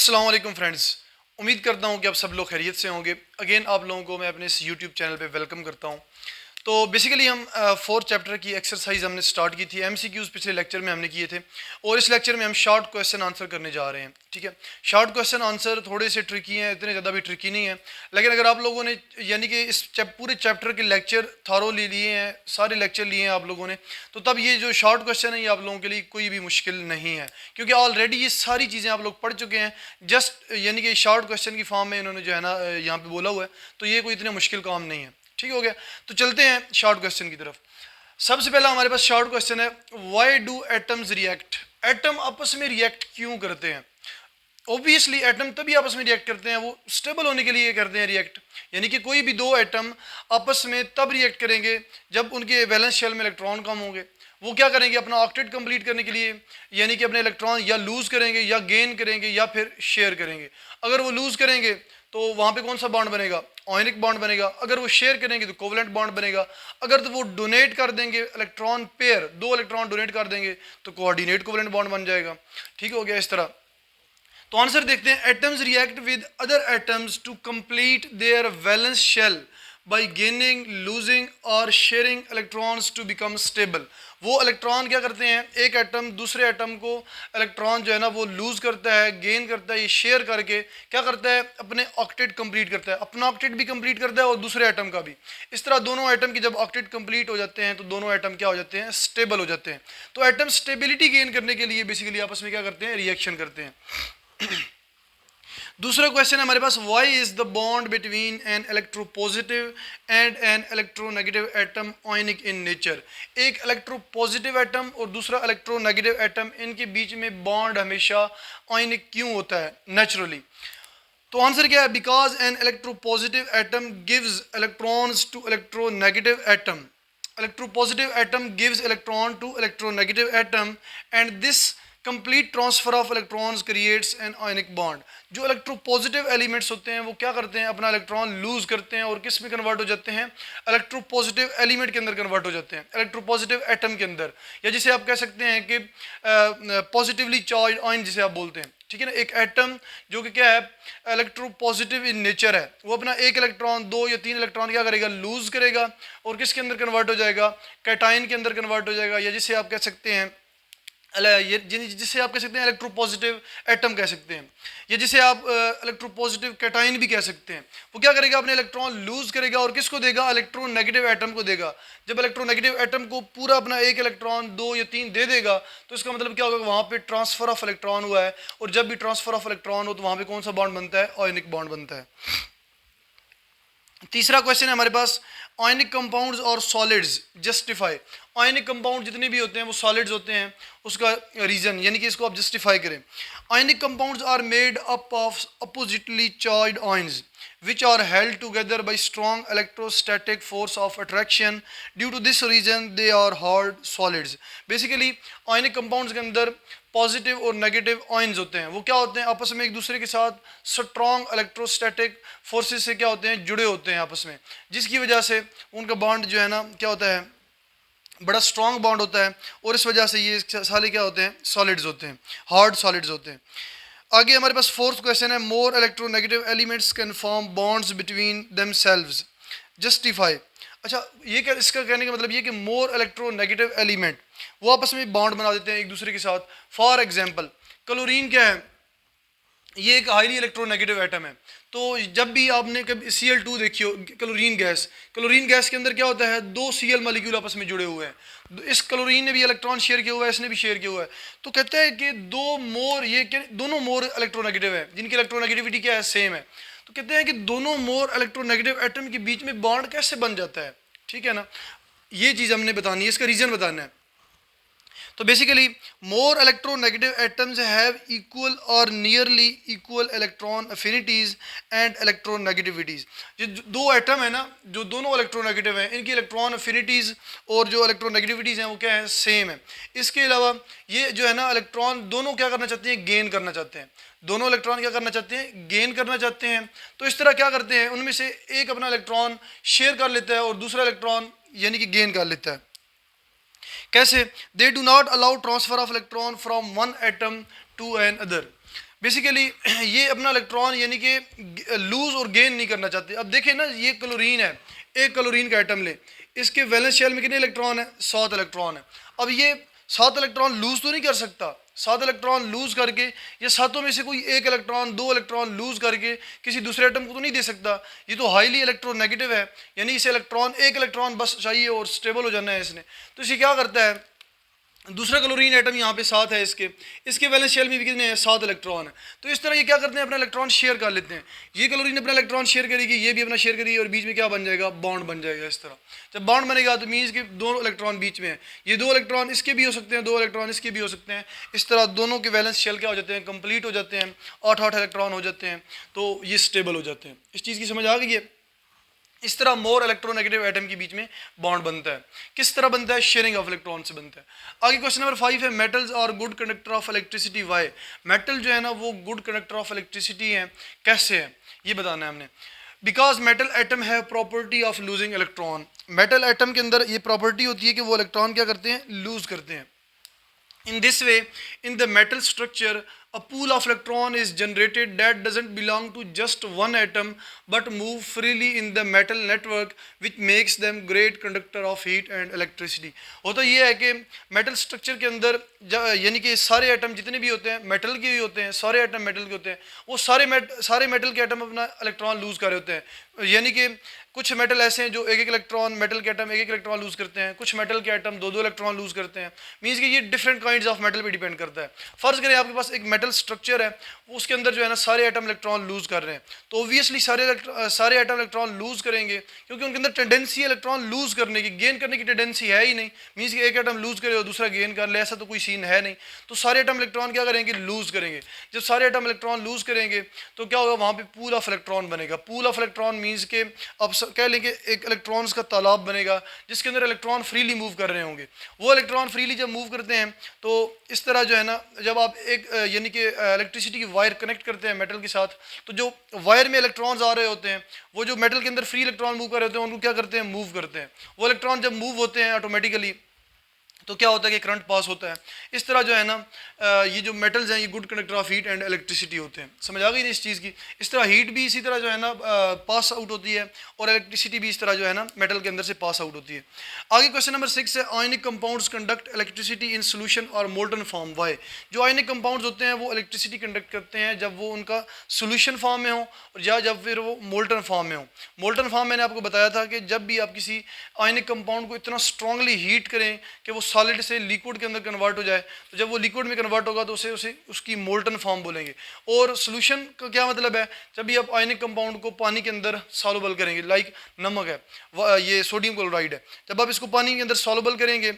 अस्सलाम वालेकुम फ्रेंड्स। उम्मीद करता हूँ कि आप सब लोग खैरियत से होंगे। अगेन आप लोगों को मैं अपने इस यूट्यूब चैनल पे वेलकम करता हूँ। तो बेसिकली हम फोर्थ चैप्टर की एक्सरसाइज हमने स्टार्ट की थी। एमसीक्यूज़ पिछले लेक्चर में हमने किए थे और इस लेक्चर में हम शॉर्ट क्वेश्चन आंसर करने जा रहे हैं। ठीक है, शॉर्ट क्वेश्चन आंसर थोड़े से ट्रिकी हैं, इतने ज़्यादा भी ट्रिकी नहीं है। लेकिन अगर आप लोगों ने यानी कि इस पूरे चैप्टर के लेक्चर थारोली लिए हैं, सारे लेक्चर लिए हैं आप लोगों ने, तो तब ये जो शॉर्ट क्वेश्चन है ये आप लोगों के लिए कोई भी मुश्किल नहीं है, क्योंकि ऑलरेडी ये सारी चीज़ें आप लोग पढ़ चुके हैं। जस्ट यानी कि शॉर्ट क्वेश्चन की फॉर्म में इन्होंने जो है ना यहाँ पे बोला हुआ है, तो ये कोई इतने मुश्किल काम नहीं है। ठीक हो गया, तो चलते हैं शॉर्ट क्वेश्चन की तरफ। सबसे पहला हमारे पास शॉर्ट क्वेश्चन है, why do atoms react? Atom आपस में रिएक्ट क्यों करते हैं? ऑब्वियसली एटम तभी आपस में रिएक्ट करते हैं, वो स्टेबल होने के लिए करते हैं रिएक्ट। यानी कि कोई भी दो एटम आपस में तब रिएक्ट करेंगे जब उनके वैलेंस शेल में इलेक्ट्रॉन कम होंगे। वो क्या करेंगे, अपना ऑक्टेट कंप्लीट करने के लिए यानी कि अपने इलेक्ट्रॉन या लूज करेंगे या गेन करेंगे या फिर शेयर करेंगे। अगर वो लूज करेंगे तो वहाँ पे कौन सा बॉन्ड बनेगा? आयनिक बॉन्ड बनेगा। अगर वो शेयर करेंगे तो कोवलेंट बॉन्ड बनेगा। अगर तो वो डोनेट कर देंगे इलेक्ट्रॉन पेयर, दो इलेक्ट्रॉन डोनेट कर देंगे तो कोऑर्डिनेट कोवलेंट बॉन्ड बन जाएगा। ठीक हो गया इस तरह। तो आंसर देखते हैं, atoms react with other atoms to complete their valence shell by gaining, losing और sharing electrons to become stable. वो इलेक्ट्रॉन क्या करते हैं, एक एटम दूसरे एटम को इलेक्ट्रॉन जो है ना वो लूज करता है, गेन करता है, ये शेयर करके क्या करता है, अपने ऑक्टेट कंप्लीट करता है, अपना ऑक्टेट भी कंप्लीट करता है और दूसरे एटम का भी। इस तरह दोनों एटम की जब ऑक्टेट कंप्लीट हो जाते हैं तो दोनों एटम क्या हो जाते हैं, स्टेबल हो जाते हैं। तो एटम स्टेबिलिटी गेन करने के लिए बेसिकली आपस में क्या करते हैं, रिएक्शन करते हैं। दूसरा क्वेश्चन है हमारे पास, why is the bond between an electropositive and an electronegative atom ionic in nature? एक इलेक्ट्रोपॉजिटिव एटम और दूसरा इलेक्ट्रोनेगेटिव एटम, इनके बीच में बॉन्ड हमेशा आयनिक क्यों होता है नेचुरली? तो आंसर क्या है, because an electropositive atom gives electrons to electronegative atom. Electropositive atom gives electron to electronegative atom and this complete transfer of electrons creates an ionic bond. जो इलेक्ट्रोपॉजिटिव एलिमेंट्स होते हैं वो क्या करते हैं, अपना इलेक्ट्रॉन लूज करते हैं और किस में कन्वर्ट हो जाते हैं, इलेक्ट्रोपॉजिटिव एलिमेंट के अंदर कन्वर्ट हो जाते हैं, इलेक्ट्रोपॉजिटिव एटम के अंदर, या जिसे आप कह सकते हैं कि पॉजिटिवली चार्ज आयन जिसे आप बोलते हैं। ठीक है ना, एक एटम जो कि क्या है, इलेक्ट्रोपॉजिटिव इन नेचर है, वो अपना एक इलेक्ट्रॉन, दो या तीन इलेक्ट्रॉन क्या करेगा, लूज करेगा और किसके अंदर कन्वर्ट हो जाएगा, कैटाइन के अंदर कन्वर्ट हो जाएगा, या जिसे आप कह सकते हैं जिसे आप कह सकते हैं इलेक्ट्रोपॉजिटिव एटम कह सकते हैं, या जिसे आप इलेक्ट्रोपॉजिटिव कैटाइन भी कह सकते हैं। वो क्या करेगा, अपने इलेक्ट्रॉन लूज करेगा और किसको देगा, इलेक्ट्रोनेगेटिव एटम को देगा। जब इलेक्ट्रोनेगेटिव एटम को पूरा अपना एक इलेक्ट्रॉन, दो या तीन दे देगा तो इसका मतलब क्या होगा, वहाँ पे ट्रांसफर ऑफ इलेक्ट्रॉन हुआ है, और जब भी ट्रांसफर ऑफ इलेक्ट्रॉन हो तो वहाँ पे कौन सा बॉन्ड बनता है, आयनिक बॉन्ड बनता है। तीसरा क्वेश्चन है हमारे पास, आयनिक कंपाउंड्स और सॉलिड्स जस्टिफाई। आयनिक कंपाउंड जितने भी होते हैं वो सॉलिड्स होते हैं, उसका रीजन यानी कि इसको आप जस्टिफाई करें। Ionic compounds are made up of oppositely charged ions which are held together by strong electrostatic force of attraction. Due to this reason they are hard solids. Basically ionic compounds के अंदर positive और negative ions होते हैं, वो क्या होते हैं, आपस में एक दूसरे के साथ स्ट्रॉन्ग इलेक्ट्रोस्टैटिक फोर्सेस से क्या होते हैं, जुड़े होते हैं आपस में, जिसकी वजह से उनका बॉन्ड जो है ना क्या होता है, बड़ा स्ट्रॉन्ग बॉन्ड होता है, और इस वजह से ये सारे क्या होते हैं, सॉलिड्स होते हैं, हार्ड सॉलिड्स होते हैं। आगे हमारे पास फोर्थ क्वेश्चन है, more electronegative elements can form bonds between themselves justify. अच्छा, ये क्या, इसका कहने का मतलब ये कि मोर इलेक्ट्रोनेगेटिव एलिमेंट वो आपस में बॉन्ड बना देते हैं एक दूसरे के साथ। फॉर एग्जांपल क्लोरीन क्या है, ये एक हाईली इलेक्ट्रोनेगेटिव एटम है। तो जब भी आपने कभी Cl2 देखी हो, क्लोरीन गैस के अंदर क्या होता है, दो Cl मॉलिक्यूल आपस में जुड़े हुए हैं। इस क्लोरीन ने भी इलेक्ट्रॉन शेयर किया हुआ है, इसने भी शेयर किया हुआ है, तो कहते हैं कि दोनों मोर इलेक्ट्रोनेगेटिव है, जिनकी इलेक्ट्रोनेगेटिविटी क्या है, सेम है। तो कहते हैं कि दोनों मोर इलेक्ट्रोनेगेटिव एटम के बीच में बॉन्ड कैसे बन जाता है। ठीक है ना, ये चीज़ हमने बतानी है, इसका रीज़न बताना है। तो basically more electronegative atoms have equal और nearly equal electron affinities and electronegativities. ये दो एटम है ना, जो दोनों इलेक्ट्रोनेगेटिव हैं, इनकी इलेक्ट्रॉन अफिनिटीज और जो इलेक्ट्रोनेगेटिविटीज हैं वो क्या है, सेम है। इसके अलावा ये जो है ना इलेक्ट्रॉन दोनों क्या करना चाहते हैं, गेन करना चाहते हैं। दोनों इलेक्ट्रॉन क्या करना चाहते हैं, गेन करना चाहते हैं। तो इस तरह क्या करते हैं, उनमें से एक अपना इलेक्ट्रॉन शेयर कर लेता है और दूसरा इलेक्ट्रॉन यानी कि गेन कर लेता है। कैसे, they do not allow transfer of electron from one atom to another. Basically ये अपना इलेक्ट्रॉन यानी कि लूज और गेन नहीं करना चाहते। अब देखें ना, ये क्लोरीन है, एक क्लोरीन का एटम ले, इसके वैलेंस शेल में कितने इलेक्ट्रॉन है? 7 इलेक्ट्रॉन है। अब ये 7 इलेक्ट्रॉन लूज तो नहीं कर सकता, 7 इलेक्ट्रॉन लूज करके या सातों में से कोई एक इलेक्ट्रॉन 2 इलेक्ट्रॉन लूज करके किसी दूसरे एटम को तो नहीं दे सकता। ये तो हाईली इलेक्ट्रोनेगेटिव है, यानी इसे इलेक्ट्रॉन एक इलेक्ट्रॉन बस चाहिए और स्टेबल हो जाना है इसने। तो इसे क्या करता है, दूसरा क्लोरीन एटम यहाँ पे 7 है, इसके वैलेंस शेल में भी कितने हैं? 7 इलेक्ट्रॉन है। तो इस तरह ये क्या करते हैं, अपना इलेक्ट्रॉन शेयर कर लेते हैं। ये क्लोरीन अपना इलेक्ट्रॉन शेयर करेगी, ये भी अपना शेयर करेगी और बीच में क्या बन जाएगा? बॉन्ड बन जाएगा। इस तरह जब बॉन्ड बनेगा तो मीन्स कि 2 इलेक्ट्रॉन बीच में है, ये 2 इलेक्ट्रॉन इसके भी हो सकते हैं, 2 इलेक्ट्रॉन इसके भी हो सकते हैं। इस तरह दोनों के वैलेंस शेल क्या हो जाते हैं? कंप्लीट हो जाते हैं, 8 इलेक्ट्रॉन हो जाते हैं, तो ये स्टेबल हो जाते हैं। इस चीज़ की समझ आ गई है? इस तरह मोर इलेक्ट्रोनेगेटिव एटम के बीच में बॉन्ड बनता है। किस तरह बनता है? शेयरिंग ऑफ इलेक्ट्रॉन से बनता है। आगे क्वेश्चन नंबर 5 है, मेटल्स और good conductor of electricity why. Metal जो है ना वो गुड कंडक्टर ऑफ इलेक्ट्रिसिटी है, कैसे है ये बताना है हमने। बिकॉज मेटल एटम है property of losing electron. Metal atom के अंदर ये प्रॉपर्टी होती है कि वो इलेक्ट्रॉन क्या करते हैं? लूज करते हैं। In this way, in the metal structure, a pool of electron is generated that doesn't belong to just one atom but move freely in the metal network, which makes them great conductor of heat and electricity. होता ये है कि metal structure के अंदर यानी कि सारे atom जितने भी होते हैं मेटल के भी होते हैं, सारे एटम मेटल के होते हैं, वो सारे मेटल के एटम अपना इलेक्ट्रॉन लूज कर रहे होते हैं। यानी कि कुछ मेटल ऐसे हैं जो एक एक इलेक्ट्रॉन, मेटल के एटम एक एक इलेक्ट्रॉन लूज करते हैं, कुछ मेटल के एटम 2 इलेक्ट्रॉन लूज करते हैं। मीन्स कि ये डिफरेंट काइंड्स ऑफ मेटल पे डिपेंड करता है। फर्ज करें आपके पास एक मेटल स्ट्रक्चर है, उसके अंदर जो है ना सारे एटम इलेक्ट्रॉन लूज कर रहे हैं, तो ऑब्वियसली सारे एटम इलेक्ट्रॉन लूज करेंगे क्योंकि उनके अंदर टेंडेंसी है इलेक्ट्रॉन लूज करने की, गेन करने की टेंडेंसी है ही नहीं। मीन्स कि एक एटम लूज करे और दूसरा गेन कर ले, ऐसा तो कोई सीन है नहीं। तो सारे एटम इलेक्ट्रॉन क्या करेंगे? लूज करेंगे। जब सारे एटम इलेक्ट्रॉन लूज करेंगे तो क्या होगा? वहाँ पे पूल ऑफ इलेक्ट्रॉन बनेगा। पूल ऑफ इलेक्ट्रॉन मीन्स के अब कह लेंगे एक इलेक्ट्रॉन्स का तालाब बनेगा जिसके अंदर इलेक्ट्रॉन फ्रीली मूव कर रहे होंगे। वो इलेक्ट्रॉन फ्रीली जब मूव करते हैं तो इस तरह जो है ना, जब आप एक यानी कि इलेक्ट्रिसिटी की वायर कनेक्ट करते हैं मेटल के साथ, तो जो वायर में इलेक्ट्रॉन्स आ रहे होते हैं, वो जो मेटल के अंदर फ्री इलेक्ट्रॉन मूव कर रहे होते हैं, उनको क्या करते हैं? मूव करते हैं। वो इलेक्ट्रॉन जब मूव होते हैं ऑटोमेटिकली तो क्या होता है कि करंट पास होता है। इस तरह जो है ना ये जो मेटल्स हैं ये good conductor of heat and electricity होते हैं। समझ आ गई ना इस चीज़ की? इस तरह हीट भी इसी तरह जो है ना पास आउट होती है और इलेक्ट्रिसिटी भी इस तरह जो है ना मेटल के अंदर से पास आउट होती है। आगे क्वेश्चन नंबर 6 है, ionic compounds conduct electricity in solution और मोल्टन फॉर्म वाई। जो आयनिक कंपाउंड्स होते हैं वो इलेक्ट्रिसिटी कंडक्ट करते हैं जब वो उनका सोल्यूशन फॉर्म में हो और या जब फिर वो मोल्टन फॉर्म में हो। मोल्टन फॉर्म मैंने आपको बताया था कि जब भी आप किसी आयनिक कंपाउंड को इतना स्ट्रांगली हीट करें कि वो सॉलिड से लिक्विड के अंदर कन्वर्ट हो जाए, तो जब वो लिक्विड में कन्वर्ट होगा तो उसे उसकी मोल्टन फॉर्म बोलेंगे। और सोल्यूशन का क्या मतलब है? जब भी आप आयनिक कंपाउंड को पानी के अंदर सॉल्युबल करेंगे, लाइक नमक है, ये सोडियम क्लोराइड है, जब आप इसको पानी के अंदर सॉल्युबल करेंगे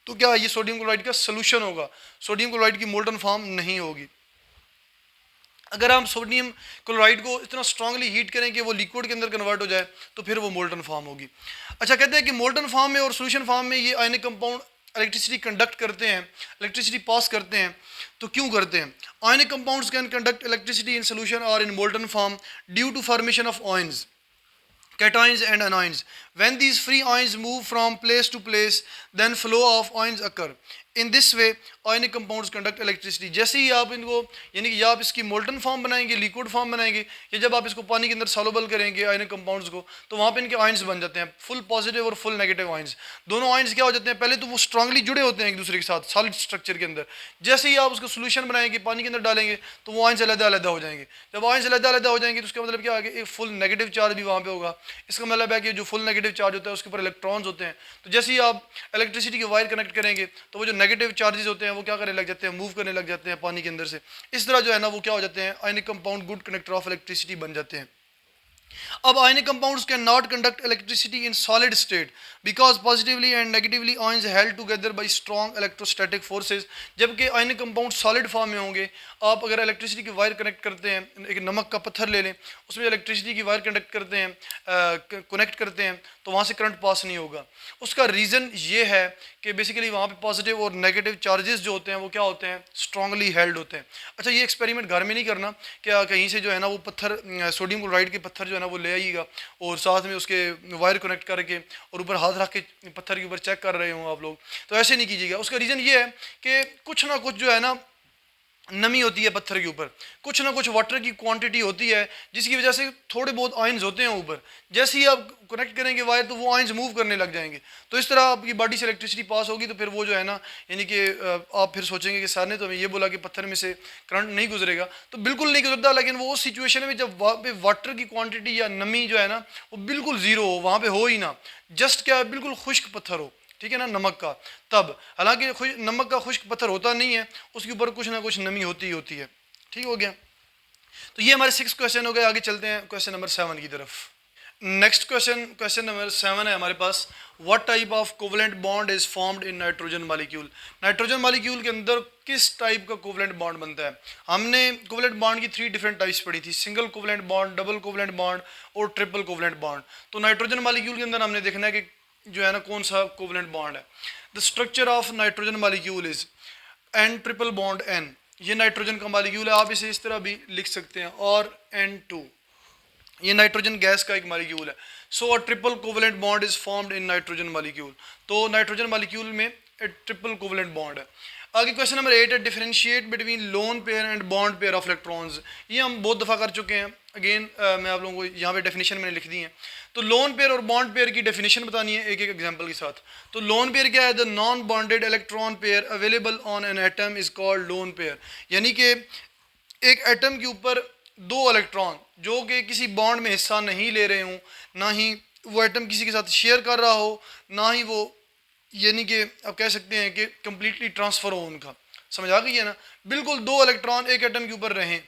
तो क्या ये सोडियम क्लोराइड का सोल्यूशन होगा, सोडियम क्लोराइड की मोल्टन फॉर्म नहीं होगी। अगर हम सोडियम क्लोराइड को इतना स्ट्रांगली हीट करें कि वो लिक्विड के अंदर कन्वर्ट हो जाए तो फिर वो मोल्टन फॉर्म होगी। अच्छा, कहते हैं कि मोल्टन फॉर्म में और सोल्यूशन फॉर्म में ये आयनिक कंपाउंड इलेक्ट्रिसिटी कंडक्ट करते हैं, इलेक्ट्रिसिटी पास करते हैं। तो क्यों करते हैं? Ionic compounds can conduct electricity in solution और in molten form due to formation of ions, cations and anions. When these free ions move from place to place, then flow of ions occur. In this way, ionic compounds conduct electricity. जैसे ही आप इनको यानी कि या आप इसकी molten form बनाएंगे, liquid form बनाएंगे, या जब आप इसको पानी के अंदर सॉल्युबल करेंगे आयनिक कंपाउंड्स को, तो वहाँ पे इनके आयंस बन जाते हैं, फुल पॉजिटिव और फुल नेगेटिव आयंस। दोनों आयंस क्या हो जाते हैं? पहले तो वो स्ट्रांगली जुड़े होते हैं एक दूसरे के साथ सॉलिड स्ट्रक्चर के अंदर। जैसे ही आप उसको सोल्यूशन बनाएंगे, पानी के अंदर डालेंगे, तो वो आयंस अलग अलग हो जाएंगे। जब आयंस अलग अलग हो जाएंगे तो उसका मतलब क्या है? एक फुल नेगेटिव चार्ज भी वहाँ पे होगा। इसका मतलब है कि जो फुल नेगेटिव चार्ज होता है उसके ऊपर इलेक्ट्रॉन्स होते हैं। तो जैसे ही आप इलेक्ट्रिसिटी की वायर कनेक्ट करेंगे तो वो जो नेगेटिव चार्जेस होते हैं वो क्या करने लग जाते हैं? मूव करने लग जाते हैं पानी के अंदर से। इस तरह जो है ना वो क्या हो जाते हैं? Ionic compound good conductor of electricity बन जाते हैं। अब ionic compounds cannot conduct electricity in solid state because positively and negatively ions held together by strong electrostatic forces। जबकि ionic compound solid form में होंगे, आप अगर इलेक्ट्रिसिटी की वायर कनेक्ट करते हैं, एक नमक का पत्थर ले लें, उसमें इलेक्ट्रिसिटी की वायर कनेक्ट करते हैं, कनेक्ट करते हैं, तो वहाँ से करंट पास नहीं होगा। उसका रीज़न ये है कि बेसिकली वहाँ पे पॉजिटिव और नेगेटिव चार्जेस जो होते हैं वो क्या होते हैं? स्ट्रांगली हेल्ड होते हैं। अच्छा, ये एक्सपेरिमेंट घर में नहीं करना, क्या कहीं से जो है ना वो पत्थर सोडियम क्लोराइड के पत्थर जो है ना वो ले आइएगा और साथ में उसके वायर कनेक्ट करके और ऊपर हाथ रख के पत्थर के ऊपर चेक कर रहे हो आप लोग, तो ऐसे नहीं कीजिएगा। उसका रीज़न ये है कि कुछ ना कुछ जो है ना नमी होती है पत्थर के ऊपर, कुछ ना कुछ वाटर की क्वांटिटी होती है जिसकी वजह से थोड़े बहुत आयंस होते हैं ऊपर। जैसे ही आप कनेक्ट करेंगे वायर तो वो आयंस मूव करने लग जाएंगे। तो इस तरह आपकी बॉडी से इलेक्ट्रिसिटी पास होगी, तो फिर वो जो है ना, यानी कि आप फिर सोचेंगे कि सर ने तो हमें ये बोला कि पत्थर में से करंट नहीं गुजरेगा, तो बिल्कुल नहीं गुजरता। लेकिन वो उस सिचुएशन में जब वहाँ पे वाटर की क्वान्टिटी या नमी जो है ना वो बिल्कुल ज़ीरो हो, वहाँ पर हो ही ना, जस्ट क्या बिल्कुल खुश्क पत्थर हो, ठीक है ना, नमक का। तब हालांकि नमक का खुश्क पत्थर होता नहीं है, उसके ऊपर कुछ ना कुछ नमी होती ही होती है। ठीक हो गया। तो ये हमारे 6 क्वेश्चन हो गए। आगे चलते हैं क्वेश्चन नंबर 7 की तरफ। नेक्स्ट क्वेश्चन नंबर 7 है हमारे पास, what type of covalent bond is formed in nitrogen molecule. Nitrogen molecule के अंदर किस टाइप का कोवलेंट बॉन्ड बनता है। हमने कोवलेंट बॉन्ड की 3 डिफरेंट टाइप्स पढ़ी थी, single covalent bond, double covalent bond और ट्रिपल कोवलेंट बॉन्ड। तो नाइट्रोजन मॉलिक्यूल के अंदर हमने देखना है कि जो है ना कौन सा कोवलेंट बॉन्ड है। The structure of nitrogen molecule is N triple bond N। ये नाइट्रोजन का मॉलिक्यूल है, आप इसे इस तरह भी लिख सकते हैं, और N2 ये नाइट्रोजन गैस का एक मॉलिक्यूल है। So a triple covalent bond is formed in nitrogen molecule. तो नाइट्रोजन मॉलिक्यूल में एक ट्रिपल कोवलेंट बॉन्ड है। आगे क्वेश्चन नंबर 8 है, differentiate between lone pair and bond pair of electrons. ये हम बहुत दफ़ा कर चुके हैं। अगेन मैं आप लोगों को यहाँ पे डेफिनेशन मैंने लिख दी है। तो लोन पेयर और बॉन्ड पेयर की डेफिनेशन बतानी है एक एक एग्जांपल के साथ। तो लोन पेयर क्या है, the non bonded electron pair available on an atom is called lone pair. यानी कि एक एटम के ऊपर 2 इलेक्ट्रॉन जो कि किसी बॉन्ड में हिस्सा नहीं ले रहे हों, ना ही वो एटम किसी के साथ शेयर कर रहा हो, ना ही वो, यानी कि आप कह सकते हैं कि कंप्लीटली ट्रांसफ़र हो उनका। समझ आ गई है ना, बिल्कुल 2 इलेक्ट्रॉन एक एटम के ऊपर रहें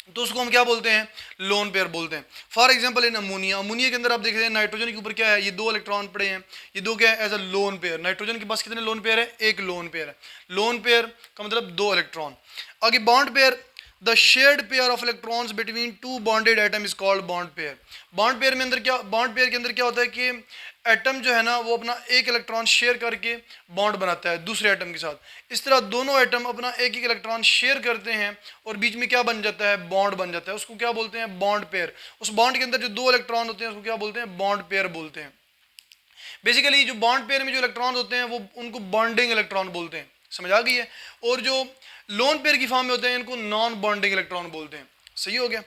तो उसको हम क्या बोलते हैं, लोन पेयर बोलते हैं। For example in ammonia, ammonia के अंदर आप देख रहे हैं नाइट्रोजन के ऊपर क्या है, ये 2 इलेक्ट्रॉन पड़े हैं, ये 2 क्या है, as a lone pair. Nitrogen के पास कितने लोन पेयर है, एक लोन पेयर है। लोन पेयर का मतलब 2 इलेक्ट्रॉन। आगे bond pair, the shared pair of electrons between 2 bonded atom is called bond pair. Bond pair में अंदर क्या, बॉन्ड पेयर के अंदर क्या होता है कि एटम जो है ना वो अपना एक इलेक्ट्रॉन शेयर करके बॉन्ड बनाता है दूसरे एटम के साथ। इस तरह दोनों एटम अपना एक एक इलेक्ट्रॉन शेयर करते हैं और बीच में क्या बन जाता है, बॉन्ड बन जाता है। उसको क्या बोलते हैं, बॉन्ड पेयर। उस बॉन्ड के अंदर जो 2 इलेक्ट्रॉन होते हैं उसको क्या बोलते हैं, बॉन्ड पेयर बोलते हैं। बेसिकली जो बॉन्ड पेयर में जो इलेक्ट्रॉन होते हैं वो उनको बॉन्डिंग इलेक्ट्रॉन बोलते हैं। समझ आ गई है। और जो लोन पेयर की फॉर्म में होते हैं इनको नॉन बॉन्डिंग इलेक्ट्रॉन बोलते हैं। सही हो गया।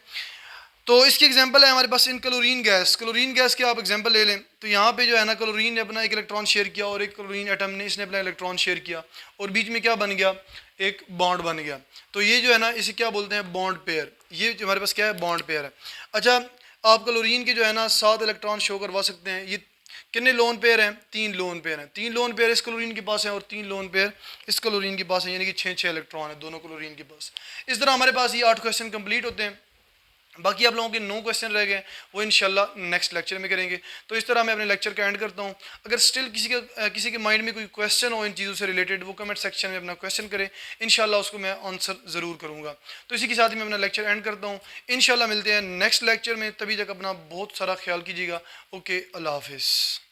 तो इसकी एग्जांपल है हमारे पास in chlorine gas. Chlorine gas के आप एग्जांपल ले लें तो यहाँ पे जो है ना क्लोरीन ने अपना एक इलेक्ट्रॉन शेयर किया और एक क्लोरीन एटम ने इसने अपना इलेक्ट्रॉन शेयर किया और बीच में क्या बन गया, एक बॉन्ड बन गया। तो ये जो है ना इसे क्या बोलते हैं, बॉन्ड पेयर। ये जो हमारे पास क्या है, बॉन्ड पेयर है। अच्छा, आप क्लोरीन के जो है ना 7 इलेक्ट्रॉन शो करवा सकते हैं। ये कितने लोन पेयर हैं, 3 लोन पेयर हैं। 3 लोन पेयर इस क्लोरीन के पास हैं और 3 लोन पेयर इस क्लोरीन के पास हैं, यानी कि 6 इलेक्ट्रॉन है दोनों क्लोरीन के पास। इस तरह हमारे पास ये 8 क्वेश्चन कंप्लीट होते हैं। बाकी आप लोगों के 9 क्वेश्चन रह गए, वो इंशाल्लाह नेक्स्ट लेक्चर में करेंगे। तो इस तरह मैं अपने लेक्चर का एंड करता हूँ। अगर स्टिल किसी के माइंड में कोई क्वेश्चन हो इन चीज़ों से रिलेटेड, वो कमेंट सेक्शन में अपना क्वेश्चन करें, इंशाल्लाह उसको मैं आंसर ज़रूर करूँगा। तो इसी के साथ ही मैं अपना लेक्चर एंड करता हूँ। इंशाल्लाह मिलते हैं नेक्स्ट लेक्चर में, तभी तक अपना बहुत सारा ख्याल कीजिएगा। ओके, अल्लाह हाफिज़।